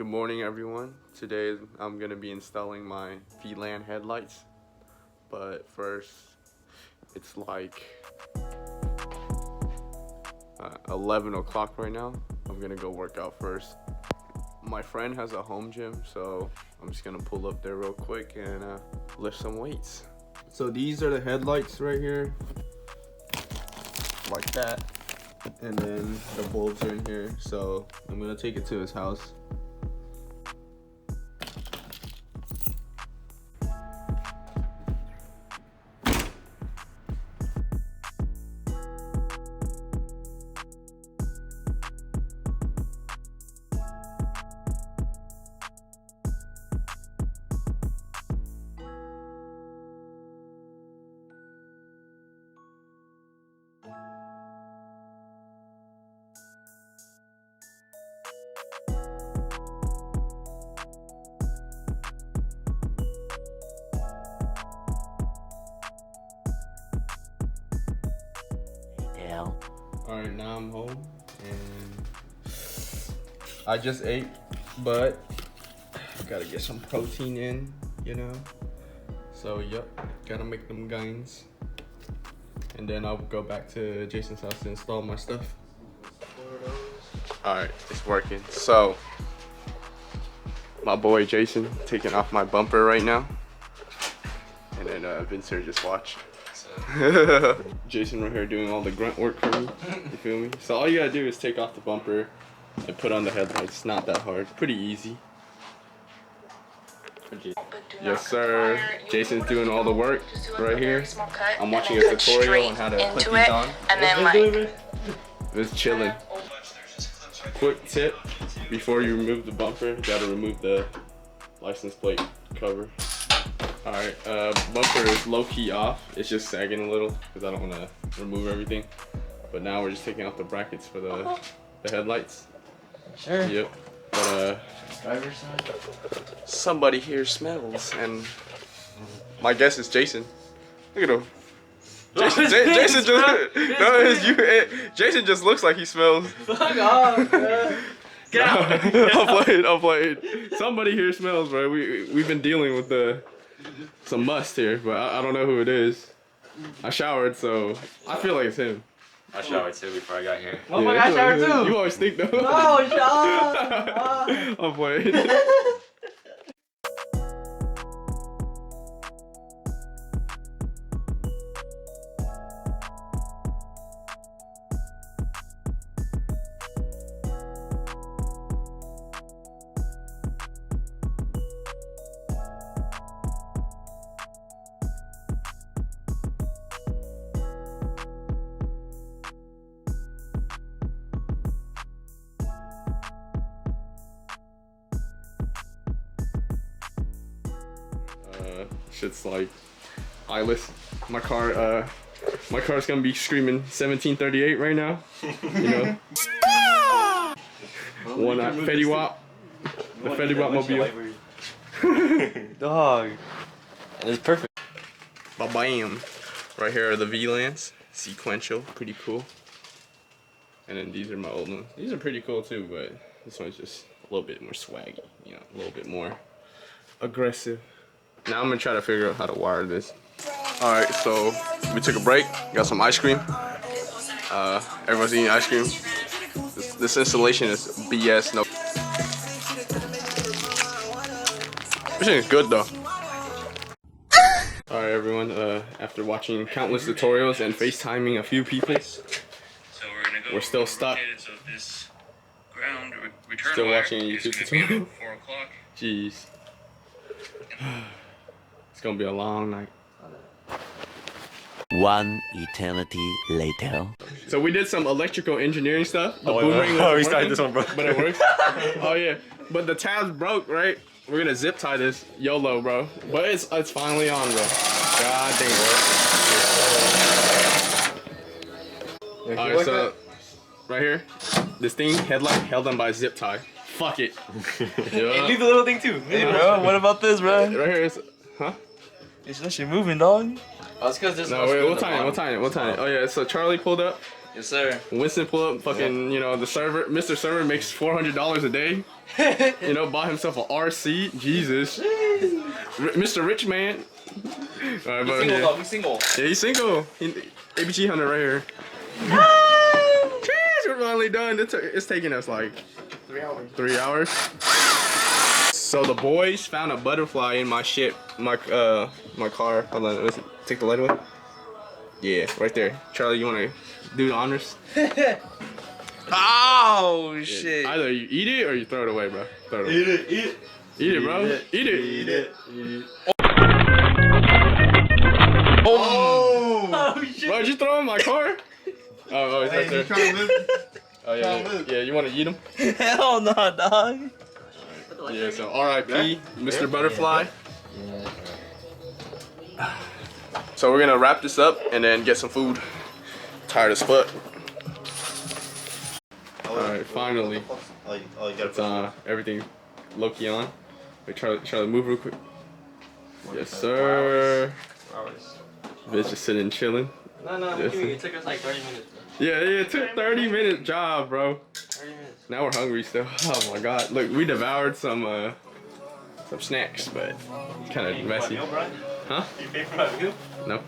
Good morning, everyone. Today I'm gonna be installing my Vland headlights, but first it's like 11 o'clock right now. I'm gonna go work out first. My friend has a home gym, so I'm just gonna pull up there real quick and lift some weights. So these are the headlights right here, like that, and then the bulbs are in here. So I'm gonna take it to his house. Alright, now I'm home and I just ate, but I gotta get some protein in, you know. So yep, gotta make them gains. And then I'll go back to Jason's house to install my stuff. Alright, it's working. So my boy Jason taking off my bumper right now. And then Vincent just watched. Jason right here doing all the grunt work for me. You feel me? So all you gotta do is take off the bumper and put on the headlights. It's not that hard. Pretty easy. Yes, sir. Jason's doing all the work right here. I'm watching a tutorial on how to put these on. And then It's chilling. Quick tip: before you remove the bumper, you gotta remove the license plate cover. Alright, bumper is low-key off. It's just sagging a little because I don't want to remove everything. But now we're just taking off the brackets for the headlights. Sure. Yep. But Driver's side. somebody here smells, and my guess is Jason. Look at him. Jason just Jason just looks like he smells. Fuck off, bro. Get out. I'm playing. Somebody here smells, bro. We've been dealing with some must here, but I don't know who it is. I showered, so I feel like it's him. I showered too before I got here. Oh my god, I showered too. You always think though. No, shut up. I'm playing. Shit's like eyeless. My car's gonna be screaming 1738 right now. You know. One Fetty Wap. The Fetty Wap mobile. Dog. It's perfect. Ba-bam. Right here are the Vland Sequential. Pretty cool. And then these are my old ones. These are pretty cool too, but this one's just a little bit more swaggy. You know, a little bit more aggressive. Now I'm gonna try to figure out how to wire this. Alright, so we took a break, got some ice cream. Everyone's eating ice cream. This installation is BS. No. This thing is good though. Alright everyone, after watching countless tutorials and FaceTiming a few people, we're still stuck. Still watching a YouTube tutorial. 4 o'clock. Jeez. It's gonna be a long night. One eternity later. So we did some electrical engineering stuff. The boomerang we started this one, bro. But it works. Oh yeah. But the tabs broke, right? We're gonna zip tie this. YOLO, bro. But it's finally on, bro. God dang it. Alright, so right here, this thing, headlight held on by a zip tie. Fuck it. Hey, leave the little thing too. Hey, bro, what about this, bro? Right here is, huh? It's that shit moving, dog. Oh, it's because there's no, wait, we'll tie it. Oh yeah, so Charlie pulled up Yes, sir. Winston pull up fucking, you know, the server. Mr. Server makes $400 a day. You know, bought himself an RC. Jesus. Mr. Rich Man. All right, He's single though. He's single. Yeah, he's single. ABG Hunter right here. Cheers, we're finally done. It's taking us like 3 hours. 3 hours. So the boys found a butterfly in my shit, my car. Hold on, let's take the light away. Yeah, right there. Charlie, you wanna do the honors? Oh Yeah, shit! either you eat it or you throw it away, bro. Throw it away. Eat it, eat it, Eat it, bro. Eat it. eat it, eat it. Oh shit! Bro, did you throw in my car? Oh, it's right there. Oh yeah, yeah. You wanna eat them? Hell no, dog. Yeah. So R.I.P. Mr. Butterfly. So we're gonna wrap this up and then get some food. Tired as fuck. Alright, finally. It's everything low-key on. Wait, try to move real quick. Yes, sir. Bitch just sitting chilling. No, Yes, it took us like 30 minutes, bro. Yeah, it took 30-minute job, bro. 30 minutes. Now we're hungry still. Oh my god. Look, we devoured some snacks, but kind of messy. Huh? You pay for my meal? No.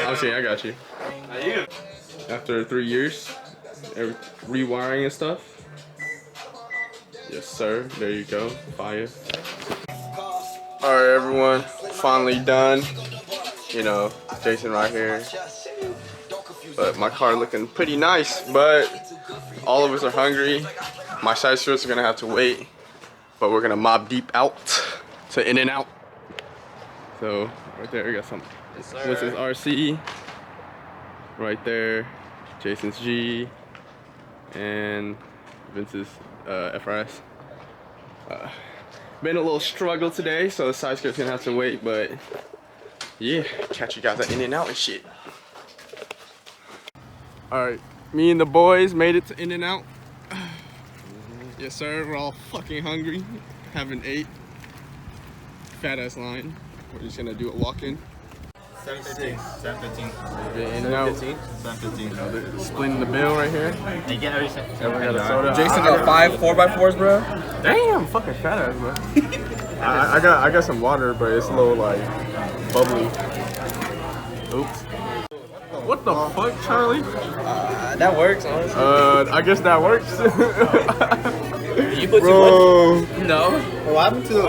I'm saying I got you. After 3 years, rewiring and stuff. Yes, sir. There you go. Fire. Alright, everyone. Finally done. You know, Jason right here. But my car looking pretty nice. But all of us are hungry. My side streets are gonna have to wait. But we're gonna mob deep out to In-N-Out. So right there, we got some. Yes, What's his RC? Right there, Jason's G, and Vince's FRS. Been a little struggle today, so the side skirt's gonna have to wait, but yeah, catch you guys at In-N-Out and shit. Alright, me and the boys made it to In-N-Out. Yes sir, we're all fucking hungry. Haven't ate. Fat ass line. We're just gonna do a walk-in. 7:15. 7:15. In-N-Out. 7:15. You know, they're splitting the bill right here. They get everything. Everyone got a soda. Jason got 5 4x4s, bro. Damn, fucking fat ass, bro. I got some water, but it's a little like bubbly. Oops. What the fuck, Charlie? That works, honestly. I guess that works. You put Bro, too much? No. What happened to the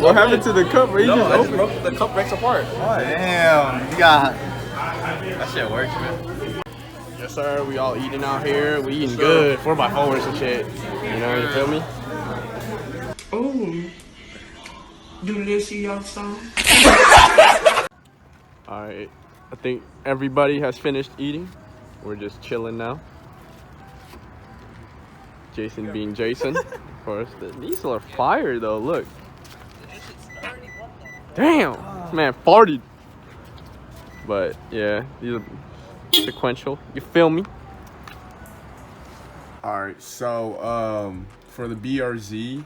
what happened to the cup? Bro? You just I just opened. broke the cup breaks apart. Oh, damn. You got. That shit works, man. Yes, sir. We all eating out here. We eating good. 4x4s and shit. You know, you feel me? Oh, do this y'all song? Alright. I think everybody has finished eating. We're just chilling now. Jason being Jason. Of course. These are fire though, look. Damn! Man, farted. But yeah, these are sequential. You feel me? Alright, so for the BRZ,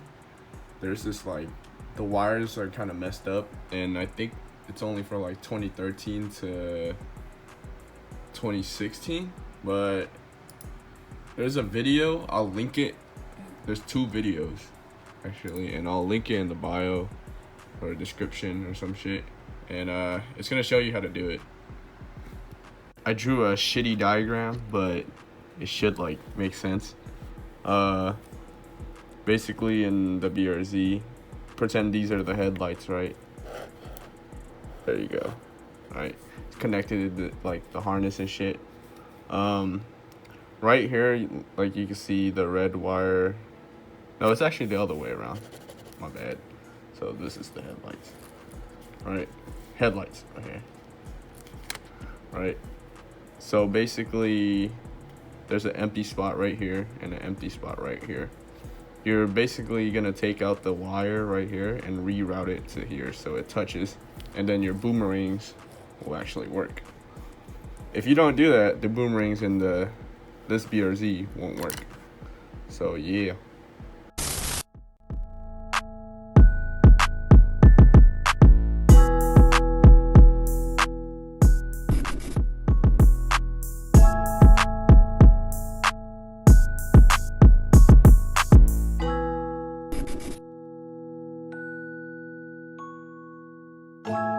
there's this like, the wires are kind of messed up, and I think it's only for like 2013 to 2016, but there's a video, I'll link it. There's 2 videos actually, and I'll link it in the bio or description or some shit, and it's gonna show you how to do it. I drew a shitty diagram, but it should like make sense. Basically in the BRZ, pretend these are the headlights, right? There you go. Alright, it's connected to like the harness and shit. Right here, like you can see the red wire. No, it's actually the other way around. My bad. So this is the headlights. Alright, headlights right here. Right. So basically, there's an empty spot right here and an empty spot right here. You're basically gonna take out the wire right here and reroute it to here so it touches, and then your boomerangs will actually work. If you don't do that, the boomerangs in this BRZ won't work. So yeah. Bye.